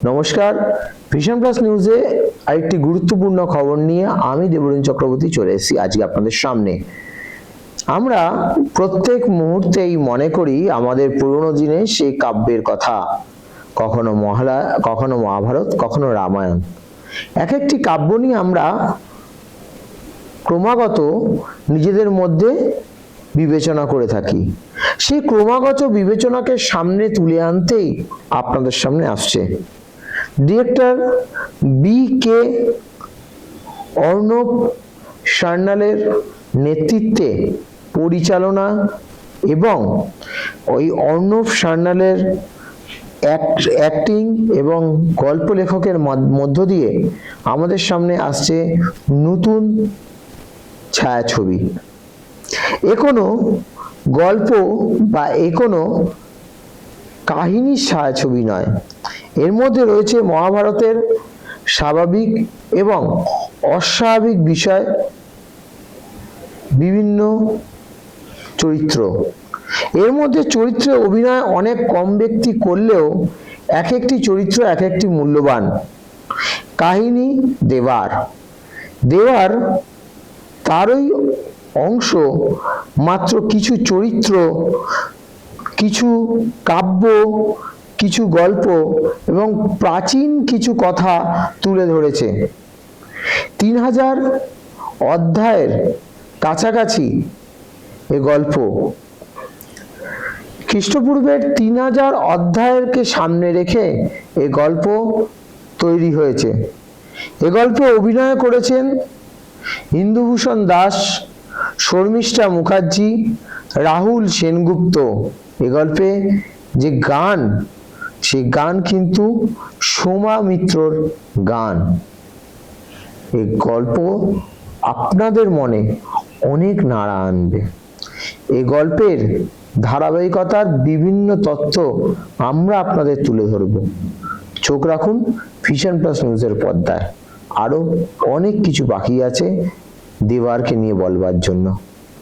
নমস্কার, vision plus নিউজে আরেকটি গুরুত্বপূর্ণ খবর নিয়ে আমি দেবরুণ চক্রবর্তী চলে এসেছি আজকে আপনাদের সামনে। আমরা প্রত্যেক মুহূর্তেই মনে করি আমাদের পুরনো দিনের সেই কাব্যের কথা, কখনো মহাভারত, কখনো রামায়ণ। এক একটি কাব্য নিয়ে আমরা ক্রমাগত নিজেদের মধ্যে বিবেচনা করে থাকি। সেই ক্রমাগত বিবেচনাকে সামনে তুলে আনতেই আপনাদের সামনে আসছে ডিরেক্টর বি.কে. অর্ণব সান্যালের নেতৃত্বে পরিচালনা এবং ওই অর্ণব সান্যালের অ্যাক্টিং এবং গল্প লেখকের মধ্য দিয়ে আমাদের সামনে আসছে নতুন ছায়াছবি। এ কোনো গল্প বা এ কোনো কাহিনীর ছায়াছবি নয়, এর মধ্যে রয়েছে মহাভারতের স্বাভাবিক এবং অস্বাভাবিক বিষয়, বিভিন্ন চরিত্র। এর মধ্যে চরিত্রে অভিনয় অনেক কম ব্যক্তি করলেও এক একটি চরিত্র এক একটি মূল্যবান। কাহিনী দেওয়ার তারই অংশ, মাত্র কিছু চরিত্র, কিছু কাব্য, কিছু গল্প এবং প্রাচীন কিছু কথা তুলে ধরেছে। 3000 অধ্যায়ের কাছাকাছি এ গল্প, খ্রিস্টপূর্বের 3000 অধ্যায়কে সামনে রেখে এ গল্প তৈরি হয়েছে। এ গল্পে অভিনয় করেছেন ইন্দুভূষণ দাস, শর্মিষ্ঠা মুখার্জি, রাহুল সেনগুপ্ত। এ গল্পে যে গান, সেই গান কিন্তু সোমা মিত্রর গান। এই গল্প আপনাদের মনে অনেক নাড়া আনবে। এই গল্পের ধারাবাহিকতার বিভিন্ন তথ্য আমরা আপনাদের তুলে ধরব। চোখ রাখুন ভিশন প্লাস নিউজের পর্দায়, আরো অনেক কিছু বাকি আছে দেওয়ারকে নিয়ে বলবার জন্য।